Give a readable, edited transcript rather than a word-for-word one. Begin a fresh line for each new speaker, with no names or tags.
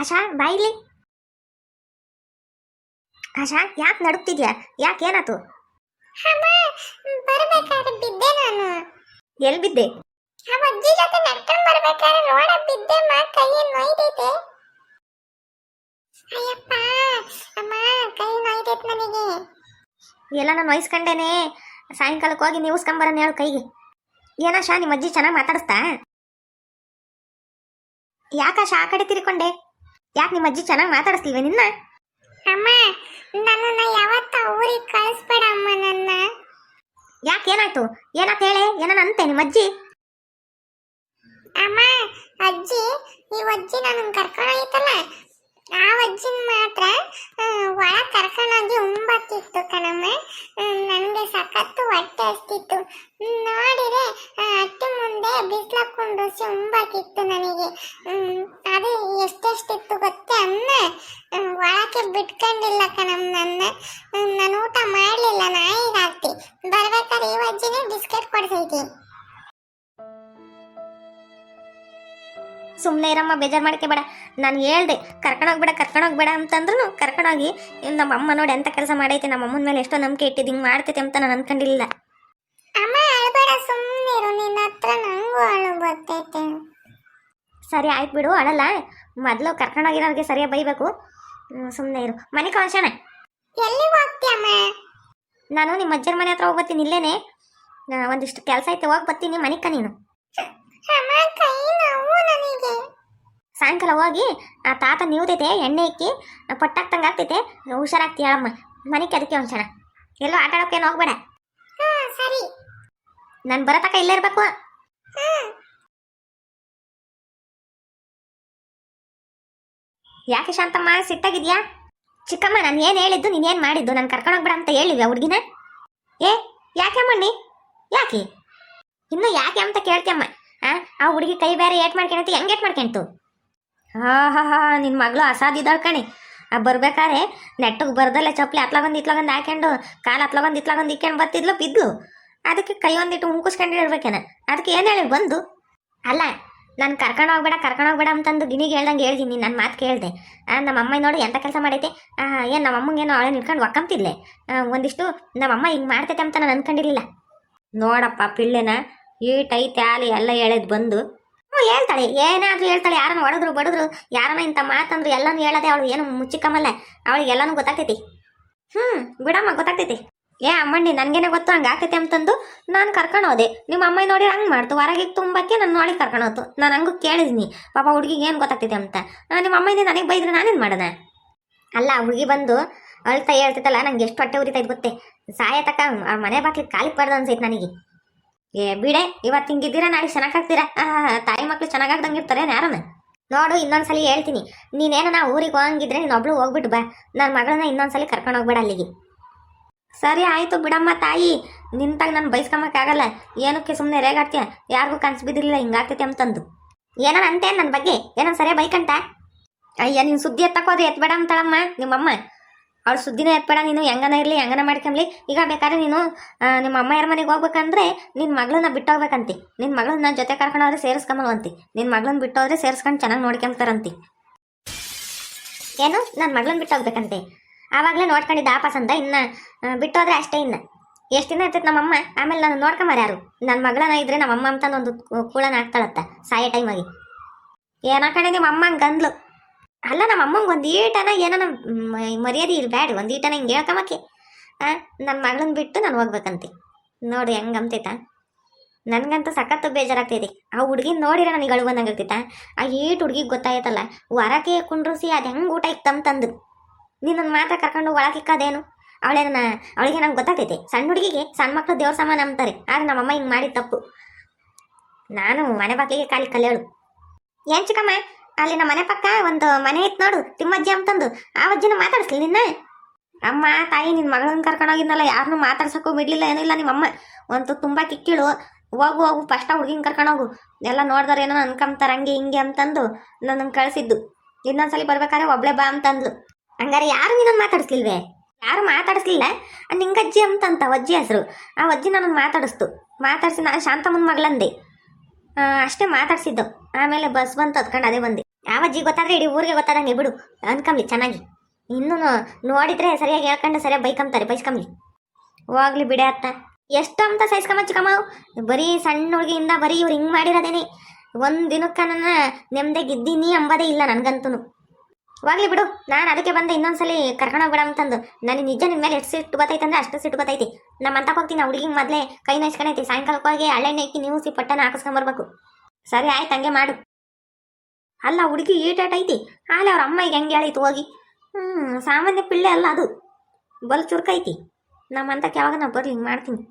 ಆಶಾ ಬಾಯಿಲಿ. ಆಶಾ ಯಾಕೆ ನಡುಕ್ತಿದ್ಯಾ? ಯಾಕೆ ಏನಾತು?
ಅಮ್ಮ ಬರ್ಬೇಕಾದ್ರೆ ಬಿದ್ದೆ ನಾನು.
ಎಲ್ಲಿ ಬಿದ್ದೆ?
ಆ ಅಜ್ಜಿ ಜೊತೆ ನಡ್ಕೊಂಡು ಬರ್ಬೇಕಾದ್ರೆ ರೋಡ ಬಿದ್ದೆ, ಕೈ ನೋಯ್ತೈತೆ. ಅಯ್ಯಪ್ಪ ಅಮ್ಮ ಕೈ ನೋಯ್ತೈತೆ ನನಗೆ.
ಎಲ್ಲ ನಾನು ವಹಿಸ್ಕೊಂಡೇನೆ. ಸಾಯಂಕಾಲಕ್ಕೆ ಹೋಗಿ ನೀವುಸ್ಕೊಂಬರನ್ನ ಹೇಳು ಕೈಗೆ. ಏನಾಶಾ ನಿಮ್ಮ ಅಜ್ಜಿ ಚೆನ್ನಾಗಿ ಮಾತಾಡಿಸ್ತಾ? ಯಾಕಾಶಾ ಆ ಕಡೆ ತಿರ್ಕೊಂಡೆ? ಯಾಕೆ ನಿಮ್ಮ ಅಜ್ಜಿ ಚೆನ್ನಾಗಿ ಮಾತಾಡಿಸ್ಲಿಲ್ವೇ ನಿನ್ನ?
ಅಮ್ಮ ನನ್ನನ್ನ ಯಾವತ್ತ ಊರಿಗೆ ಕಳಿಸ್ಬೇಡ ಅಮ್ಮ ನನ್ನ.
ಯಾಕೆ ಏನಾಯ್ತು? ಏನಾಯ್ತು ಹೇಳೆ. ಏನನ ಅಂತೆ ನಿಮ್ಮ ಅಜ್ಜಿ?
ಅಮ್ಮ ಅಜ್ಜಿ ಈ ಅಜ್ಜಿ ನನ್ನ ಕರ್ಕೊಂಡೋಯ್ತಲ್ಲ, ಆ ಅಜ್ಜಿನ ಮಾತ್ರ ಒಳ ಕರ್ಕೊಂಡೋಗಿ ಉಂಬತ್ತಿತ್ತು ಕಣಮ್ಮ. ನನಗೆ ಸಖತ್ತು ಹೊಟ್ಟೆ ಹಸ್ತಿತ್ತು. ನೋಡಿದ್ರೆ ಅಟ್ಟಿ ಮುಂದೆ ಬಿಸ್ಲಾಕೊಂಡು ಉಂಬಾಕಿತ್ತು ನನಗೆ. ಅದು ಎಷ್ಟೆಷ್ಟಿತ್ತು ಗೊತ್ತೇ ಅಮ್ಮ. ಒಳಕ್ಕೆ ಬಿಟ್ಕೊಂಡಿಲ್ಲ ಕಣಮ್ಮ ನನ್ನ. ನಾನು ಊಟ ಮಾಡಲಿಲ್ಲ, ನಾಯಿಗೆ ಹಾಕ್ತಿ. ಬರ್ಬೇಕಾದ್ರೆ ಈ ಅಜ್ಜಿನೇ ಬಿಸ್ಕೆಟ್ ಕೊಡ್ಸೈತಿ.
ಸುಮ್ಮನೆ ಇರಮ್ಮ, ಬೇಜಾರು ಮಾಡ್ಕೋಬೇಡ. ನಾನು ಹೇಳ್ದೆ ಕರ್ಕೊಂಡೋಗ್ಬೇಡ ಅಂತಂದ್ರು ಕರ್ಕೊಂಡೋಗಿ ನಮ್ಮ ಅಮ್ಮ ನೋಡಿ ಎಂಥ ಕೆಲಸ ಮಾಡೈತೆ. ನಮ್ಮ ಅಮ್ಮನ ಮೇಲೆ ಎಷ್ಟೋ ನಂಬಿಕೆ ಇಟ್ಟಿದ್ದು ಹಿಂಗೆ ಮಾಡ್ತೈತೆ ಅಂತ ನಾನು ಅನ್ಕೊಂಡಿಲ್ಲ.
ಅಮ್ಮ ಅಳಬೇಡ, ಸುಮ್ಮನೆ ಇರು. ನಿನ್ನ ಹತ್ರ ನಂಗೂ ಅಳು ಬರ್ತೈತೆ.
ಸರಿ ಆಯ್ತು ಬಿಡು, ಅಳಲ್ಲ. ಮೊದಲು ಕರ್ಕೊಂಡೋಗಿರೋರಿಗೆ ಸರಿಯಾಗಿ ಬೈಬೇಕು. ಸುಮ್ಮನೆ ಇರು. ಮನೆ ಕಳ್ಸೋಣ.
ಎಲ್ಲಿಗೆ ಹೋಗ್ತೀಯಮ್ಮ?
ನಾನು ನಿಮ್ಮ ಅಜ್ಜರ ಮನೆ ಹತ್ರ ಹೋಗ್ಬತ್ತೀನಿ. ಇಲ್ಲೇನೆ ಒಂದಿಷ್ಟು ಕೆಲಸ ಐತೆ, ಹೋಗಿ ಬರ್ತೀನಿ. ಮನಿಕ ನೀನು ಸಾಯಂಕಾಲ ಹೋಗಿ ಆ ತಾತ ನೀವ್ದೈತೆ ಎಣ್ಣೆ ಇಕ್ಕಿ ಪಟ್ಟಾಕ್ತಂಗೆ ಆಗ್ತೈತೆ, ಹುಷಾರಾಗ್ತೀಯ ಅಮ್ಮ. ಮನೆಗೆ ಅದಕ್ಕೆ ಒಂದ್ಸಣ ಎಲ್ಲೋ ಆಟ ಆಡೋಕೇನು ಹೋಗ್ಬೇಡ.
ಸರಿ,
ನಾನು ಬರತಕ್ಕ ಇಲ್ಲೇ ಇರಬೇಕು. ಯಾಕೆ ಶಾಂತಮ್ಮ ಸಿಟ್ಟಾಗಿದ್ಯಾ? ಚಿಕ್ಕಮ್ಮ ನಾನು ಏನು ಹೇಳಿದ್ದು ನೀನೇನು ಮಾಡಿದ್ದು? ನಾನು ಕರ್ಕೊಂಡೋಗ್ಬೇಡ ಅಂತ ಹೇಳಿದ್ವಿ ಹುಡುಗಿನ. ಯಾಕೆ ಮಣ್ಣಿ? ಯಾಕೆ ಇನ್ನು ಯಾಕೆ ಅಂತ ಕೇಳ್ತೀಯಮ್ಮ. ಆ ಹುಡುಗಿ ಕೈ ಬೇರೆ ಏಟ್ ಮಾಡ್ಕೊಂಡೈತಿ, ಹೆಂಗೆ ಏಟ್ ಮಾಡ್ಕೊಂತು? ಹಾ ನಿನ್ನ ಮಗಳು ಅಸಾದಿದ್ದಾಳು ಕಣಿ. ಬರ್ಬೇಕಾದ್ರೆ ನೆಟ್ಟಗೆ ಬರ್ದಲ್ಲ ಚಪ್ಪಲಿ ಅತ್ಲಾಗೊಂದು ಇತ್ಲಾಗೊಂದು ಹಾಕೊಂಡು ಕಾಲು ಅತ್ಲಾಗೊಂದು ಇತ್ಲಾಗೊಂದು ಇಕ್ಕೊಂಡು ಬರ್ತಿದ್ಲು, ಬಿದ್ಲು. ಅದಕ್ಕೆ ಕೈ ಒಂದಿಟ್ಟು ಮುಗಿಸ್ಕೊಂಡು ಇರ್ಬೇಕೇನ. ಅದಕ್ಕೆ ಏನು ಹೇಳಿ ಬಂದು ಅಲ್ಲ, ನಾನು ಕರ್ಕೊಂಡೋಗ್ಬೇಡ ಅಂತಂದು ಗಿಣಿಗೆ ಹೇಳ್ದಂಗೆ ಹೇಳ್ದೀನಿ. ನನ್ನ ಮಾತು ಕೇಳಿದೆ. ನಮ್ಮ ಅಮ್ಮ ನೋಡಿ ಎಂಥ ಕೆಲಸ ಮಾಡೈತೆ. ಏನು ನಮ್ಮ ಅಮ್ಮಂಗೇನೋ ಅವಳೆ ನಿಲ್ಕೊಂಡು ಒಕ್ಕಂತಿದ್ಲೆ. ಒಂದಿಷ್ಟು ನಮ್ಮಮ್ಮ ಹಿಂಗೆ ಮಾಡ್ತೈತೆ ಅಂತ ನಾನು ಅನ್ಕೊಂಡಿರಲಿಲ್ಲ. ನೋಡಪ್ಪ ಪಿಳ್ಳೆನ ಈಟೈತೆ ಆಲಿ ಎಲ್ಲ ಹೇಳಿದ್ ಬಂದು ಹೇಳ್ತಾಳೆ, ಏನಾದರೂ ಹೇಳ್ತಾಳೆ. ಯಾರನ್ನ ಹೊಡೆದ್ರು ಬಡಿದ್ರು ಯಾರನ್ನ ಇಂಥ ಮಾತಂದ್ರು ಎಲ್ಲನೂ ಹೇಳದೆ. ಅವಳು ಏನು ಮುಚ್ಚಿಕ್ಕಮ್ಮಲ್ಲ, ಅವಳಿಗೆ ಎಲ್ಲನೂ ಗೊತ್ತಾಗ್ತೈತಿ. ಬಿಡಮ್ಮ, ಗೊತ್ತಾಗ್ತೈತಿ. ಅಮ್ಮಣ್ಣಿ ನನಗೇನೆ ಗೊತ್ತು ಹಂಗೆ ಆಗ್ತೈತೆ ಅಂತಂದು ನಾನು ಕರ್ಕೊಂಡು ಹೋದೆ. ನಿಮ್ಮ ಅಮ್ಮ ನೋಡಿ ಹಂಗೆ ಮಾಡ್ತು, ಹೊರಗೆ ತುಂಬಕ್ಕೆ ನನ್ನ ನೋಡಿ ಕರ್ಕೊಂಡು ಹೋತು. ನಾನು ಹಂಗೂ ಕೇಳಿದ್ನಿ, ಪಾಪ ಹುಡುಗಿಗೆ ಏನು ಗೊತ್ತಾಗ್ತೈತೆ ಅಂತ. ನಿಮ್ಮ ಅಮ್ಮ ನನಗೆ ಬೈದ್ರೆ ನಾನೇನು ಮಾಡೋಣ? ಅಲ್ಲ, ಹುಡುಗಿ ಬಂದು ಅಳ್ತಾ ಹೇಳ್ತೈತಲ್ಲ, ನಂಗೆ ಎಷ್ಟು ಹೊಟ್ಟೆ ಉರಿತೈತೆ ಗೊತ್ತೇ. ಸಾಯತಕ್ಕ ಮನೆ ಬಾಕ್ಲಿಗೆ ಕಾಲಿಗೆ ಪಡ್ದು ಅನ್ಸೈತೆ ನನಗೆ. ಬಿಡೆ, ಇವತ್ತು ಹಿಂಗಿದ್ದೀರಾ ನಾಳೆ ಚೆನ್ನಾಗಾಗ್ತೀರಾ? ತಾಯಿ ಮಕ್ಳು ಚೆನ್ನಾಗಾಗ್ದಂಗೆ ಇರ್ತಾರೆ ಯಾರನ್ನ. ನೋಡು, ಇನ್ನೊಂದ್ಸಲಿ ಹೇಳ್ತೀನಿ, ನೀನೇನ ಊರಿಗೆ ಹೋಗಂಗಿದ್ರೆ ನೀನು ಒಬ್ಳು ಹೋಗ್ಬಿಟ್ಟು ಬಾ. ನನ್ನ ಮಗಳನ್ನ ಇನ್ನೊಂದ್ಸಲಿ ಕರ್ಕೊಂಡು ಹೋಗ್ಬೇಡ ಅಲ್ಲಿಗೆ. ಸರಿ ಆಯಿತು ಬಿಡಮ್ಮ ತಾಯಿ, ನಿಂತಾಗ ನಾನು ಬೈಸ್ಕೊಂಬಕ್ಕಾಗಲ್ಲ. ಏನಕ್ಕೆ ಸುಮ್ಮನೆ ರೇಗಾಡ್ತೀಯ? ಯಾರಿಗೂ ಕನ್ಸು ಬಿದ್ದಿರಲಿಲ್ಲ ಹಿಂಗಾಗ್ತೈತೆ ಅಂತಂದು. ಏನೋ ಅಂತೆ ನನ್ನ ಬಗ್ಗೆ, ಏನೋ ಸರಿಯಾಗಿ ಬೈಕಂತ. ಅಯ್ಯ, ನೀನು ಸುದ್ದಿ ಎತ್ತಕ್ಕೋದ್ರೆ ಎತ್ಬೇಡ ಅಂತಾಳಮ್ಮ ನಿಮ್ಮಮ್ಮ. ಅವಳು ಸುದ್ದಿನೇ ಎತ್ಬೇಡ, ನೀನು ಹೆಂಗನ ಇರಲಿ ಹೆಂಗನ ಮಾಡ್ಕೊಂಬ್ಲಿ. ಈಗ ಬೇಕಾದ್ರೆ ನೀನು ನಿಮ್ಮ ಅಮ್ಮ ಯಾರ ಮನೆಗೆ ಹೋಗ್ಬೇಕಂದ್ರೆ ನಿನ್ನ ಮಗಳನ್ನ ಬಿಟ್ಟೋಗ್ಬೇಕಂತಿ. ನಿನ್ನ ಮಗಳನ್ನ ಜೊತೆ ಕರ್ಕೊಂಡೋದ್ರೆ ಸೇರಿಸ್ಕೊಂಬಲ್ವಂತಿ. ನಿನ್ನ ಮಗಳನ್ನ ಬಿಟ್ಟೋದ್ರೆ ಸೇರಿಸ್ಕೊಂಡು ಚೆನ್ನಾಗಿ ನೋಡ್ಕೊಂತಾರಂತಿ. ಏನು ನನ್ನ ಮಗಳನ್ನ ಬಿಟ್ಟೋಗ್ಬೇಕಂತೆ? ಆವಾಗಲೇ ನೋಡ್ಕೊಂಡಿದ್ದ ಆಪಾಸಂದ, ಇನ್ನು ಬಿಟ್ಟೋದ್ರೆ ಅಷ್ಟೇ. ಇನ್ನು ಎಷ್ಟು ದಿನ ಇರ್ತೈತೆ ನಮ್ಮಮ್ಮ, ಆಮೇಲೆ ನಾನು ನೋಡ್ಕೊಂಬಾರ ಯಾರು? ನನ್ನ ಮಗಳನ್ನ ಇದ್ರೆ ನಮ್ಮಮ್ಮ ಅಂತಂದು ಒಂದು ಕೂಳನ ಹಾಕ್ತಾಳತ್ತ ಸಾಯೋ ಟೈಮಾಗಿ. ಏನೋ ಕಣೆ ನಿಮ್ಮ ಅಮ್ಮ ಹಂಗೆ ಅಂದ್ಲು. ಅಲ್ಲ, ನಮ್ಮ ಅಮ್ಮಂಗೆ ಒಂದು ಈಟನ ಏನೋ ಮರ್ಯಾದೆ ಇರಬೇಡ, ಒಂದು ಈಟನ ಹಿಂಗೆ ಹೇಳ್ಕೊಂಬಕ್ಕೆ. ನನ್ನ ಮಗಳನ್ನ ಬಿಟ್ಟು ನಾನು ಹೋಗ್ಬೇಕಂತೆ. ನೋಡಿ ಹೆಂಗೆ ಅಂತೈತ. ನನಗಂತೂ ಸಖತ್ತು ಬೇಜಾರಾಗ್ತೈತಿ. ಆ ಹುಡುಗಿನ ನೋಡಿರ ನನಗೆ ಅಳು ಬಂದಂಗೆ ಆಗ್ತೈತ. ಆ ಈಟು ಹುಡುಗಿಗೆ ಗೊತ್ತಾಯ್ತಲ್ಲ, ಹೊರಗೆ ಕುಂಡ್ರಿಸಿ ಅದು ಹೆಂಗೆ ಊಟ ಇತ್ತಂತಂದು ನೀನೊಂದು ಮಾತ್ರ ಕರ್ಕೊಂಡು ಒಳಗಿಕ್ಕದೇನು? ಅವಳಿಗೆ ನಂಗೆ ಗೊತ್ತಾಗ್ತೈತೆ. ಸಣ್ಣ ಹುಡುಗಿಗೆ ಸಣ್ಣ ಮಕ್ಕಳು ದೇವ್ರ ಸಮಾನ ಅಂತಾರೆ. ಆದ್ರೆ ನಮ್ಮಮ್ಮ ಹಿಂಗೆ ಮಾಡಿ ತಪ್ಪು. ನಾನು ಮನೆ ಬಾಗಿಲಿಗೆ ಕಾಲಿ ಕಲ್ಲೇಳು. ಏನು ಚಿಕ್ಕಮ್ಮ, ಅಲ್ಲಿ ನಮ್ಮ ಮನೆ ಪಕ್ಕ ಒಂದು ಮನೆ ಇತ್ತು ನೋಡು, ತಿಮ್ಮಜ್ಜಿ ಅಂತಂದು. ಆ ಅಜ್ಜಿನ ಮಾತಾಡಿಸ್ಲಿ ನಿನ್ನ ಅಮ್ಮ. ತಾಯಿ, ನಿನ್ನ ಮಗಳನ್ನ ಕರ್ಕೊಂಡೋಗಿದ್ನಲ್ಲ, ಯಾರನ್ನೂ ಮಾತಾಡ್ಸೋಕ್ಕೂ ಬಿಡಲಿಲ್ಲ, ಏನಿಲ್ಲ. ನಿಮ್ಮಮ್ಮ ಒಂದು ತುಂಬ ಕಿಕ್ಕಿಳು. ಹೋಗು ಫಸ್ಟ್ ಹುಡುಗಿನ ಕರ್ಕೊಂಡೋಗು, ಎಲ್ಲ ನೋಡ್ದಾರ ಏನೋ ಅನ್ಕೊಂತಾರೆ ಹಂಗೆ ಹಿಂಗೆ ಅಂತಂದು ನನ್ನನ್ನು ಕಳಿಸಿದ್ದು. ಇನ್ನೊಂದ್ಸಲಿ ಬರ್ಬೇಕಾದ್ರೆ ಒಬ್ಳೆ ಬಾ ಅಂತಂದ್ಲು. ಹಂಗಾರೆ ಯಾರು ನಿನ್ನನ್ನು ಮಾತಾಡಿಸ್ಲಿಲ್ವೇ? ಯಾರು ಮಾತಾಡಿಸ್ಲಿಲ್ಲ. ನಿಂಗಜ್ಜಿ ಅಂತಂತ ಅಜ್ಜಿ ಹೆಸರು. ಆ ಅಜ್ಜಿ ನನ್ನನ್ನು ಮಾತಾಡಿಸ್ತು. ಮಾತಾಡಿಸಿ ನಾನು ಶಾಂತಮ್ಮನ ಮಗಳಂದೆ. ಅಷ್ಟೇ ಮಾತಾಡ್ಸಿದ್ದು. ಆಮೇಲೆ ಬಸ್ ಬಂತು ಹತ್ಕೊಂಡು ಅದೇ ಬಂದೆ. ಯಾವ ಅಜ್ಜಿ ಗೊತ್ತಾದ್ರೆ ಇಡೀ ಊರಿಗೆ ಗೊತ್ತಾದಂಗೆ ಬಿಡು ಅನ್ಕಂಬ್ಲಿ ಚೆನ್ನಾಗಿ. ಇನ್ನೂ ನೋಡಿದ್ರೆ ಸರಿಯಾಗಿ ಹೇಳ್ಕೊಂಡು ಸರಿಯಾಗಿ ಬೈಸ್ಕಂಬ್ಲಿ. ಹೋಗ್ಲಿ ಬಿಡೆ ಅತ್ತ. ಎಷ್ಟು ಅಂತ ಸಹಿಸ್ಕೊಂಬ ಚಿಕ್ಕಮ್ಮ. ಬರೀ ಸಣ್ಣ ಹುಡುಗಿಯಿಂದ ಬರೀ ಇವ್ರು ಹಿಂಗೆ ಮಾಡಿರೋದೇನೆ. ಒಂದು ದಿನಕ್ಕೆ ನನ್ನ ನೆಮ್ಮದಿಗಿದ್ದೀನಿ ಅಂಬೋದೇ ಇಲ್ಲ ನನಗಂತೂ. ಹೋಗ್ಲಿ ಬಿಡು, ನಾನು ಅದಕ್ಕೆ ಬಂದೆ ಇನ್ನೊಂದ್ಸಲಿ ಕರ್ಕೊಂಡೋಗ್ಬಿಡ ಅಂತಂದು. ನನಗೆ ನಿಜ ನಿನ್ನ ಮೇಲೆ ಎಷ್ಟು ಸಿಟ್ಟು ಬತ್ತೈತೆ ಅಂದ್ರೆ ಅಷ್ಟು ಸಿಟ್ಟು ಬತ್ತೈತಿ. ನಮ್ಮ ಅಂತ ಹೋಗ್ತೀನಿ ಆ ಹುಡುಗಿಗೆ ಮೊದಲೇ ಕೈ ನೈಸ್ಕೊಂಡೈತಿ. ಸಾಯಂಕಾಲಕ್ಕೆ ಹೋಗಿ ಹಳ್ಳೆಣ್ಣೆ ಹಾಕಿ ನೀವು ಪಟ್ಟನ ಹಾಕಿಸ್ಕೊಂಬರ್ಬೇಕು. ಸರಿ ಆಯ್ತು, ಹಂಗೆ ಮಾಡು. ಅಲ್ಲ ಹುಡುಗಿ ಈಟಾಟ ಐತಿ. ಆಲೆ ಅವ್ರ ಅಮ್ಮ ಈಗ ಹೆಂಗೆ ಹೇಳಿತು ಹೋಗಿ. ಸಾಮಾನ್ಯ ಪಿಳ್ಳೆ ಅಲ್ಲ ಅದು, ಬಲ್ ಚುರುಕೈತಿ. ನಮ್ಮಂತಕ್ಕೆ ಯಾವಾಗ ನಾವು ಬರ್ಲಿ ಹಿಂಗೆ ಮಾಡ್ತೀನಿ.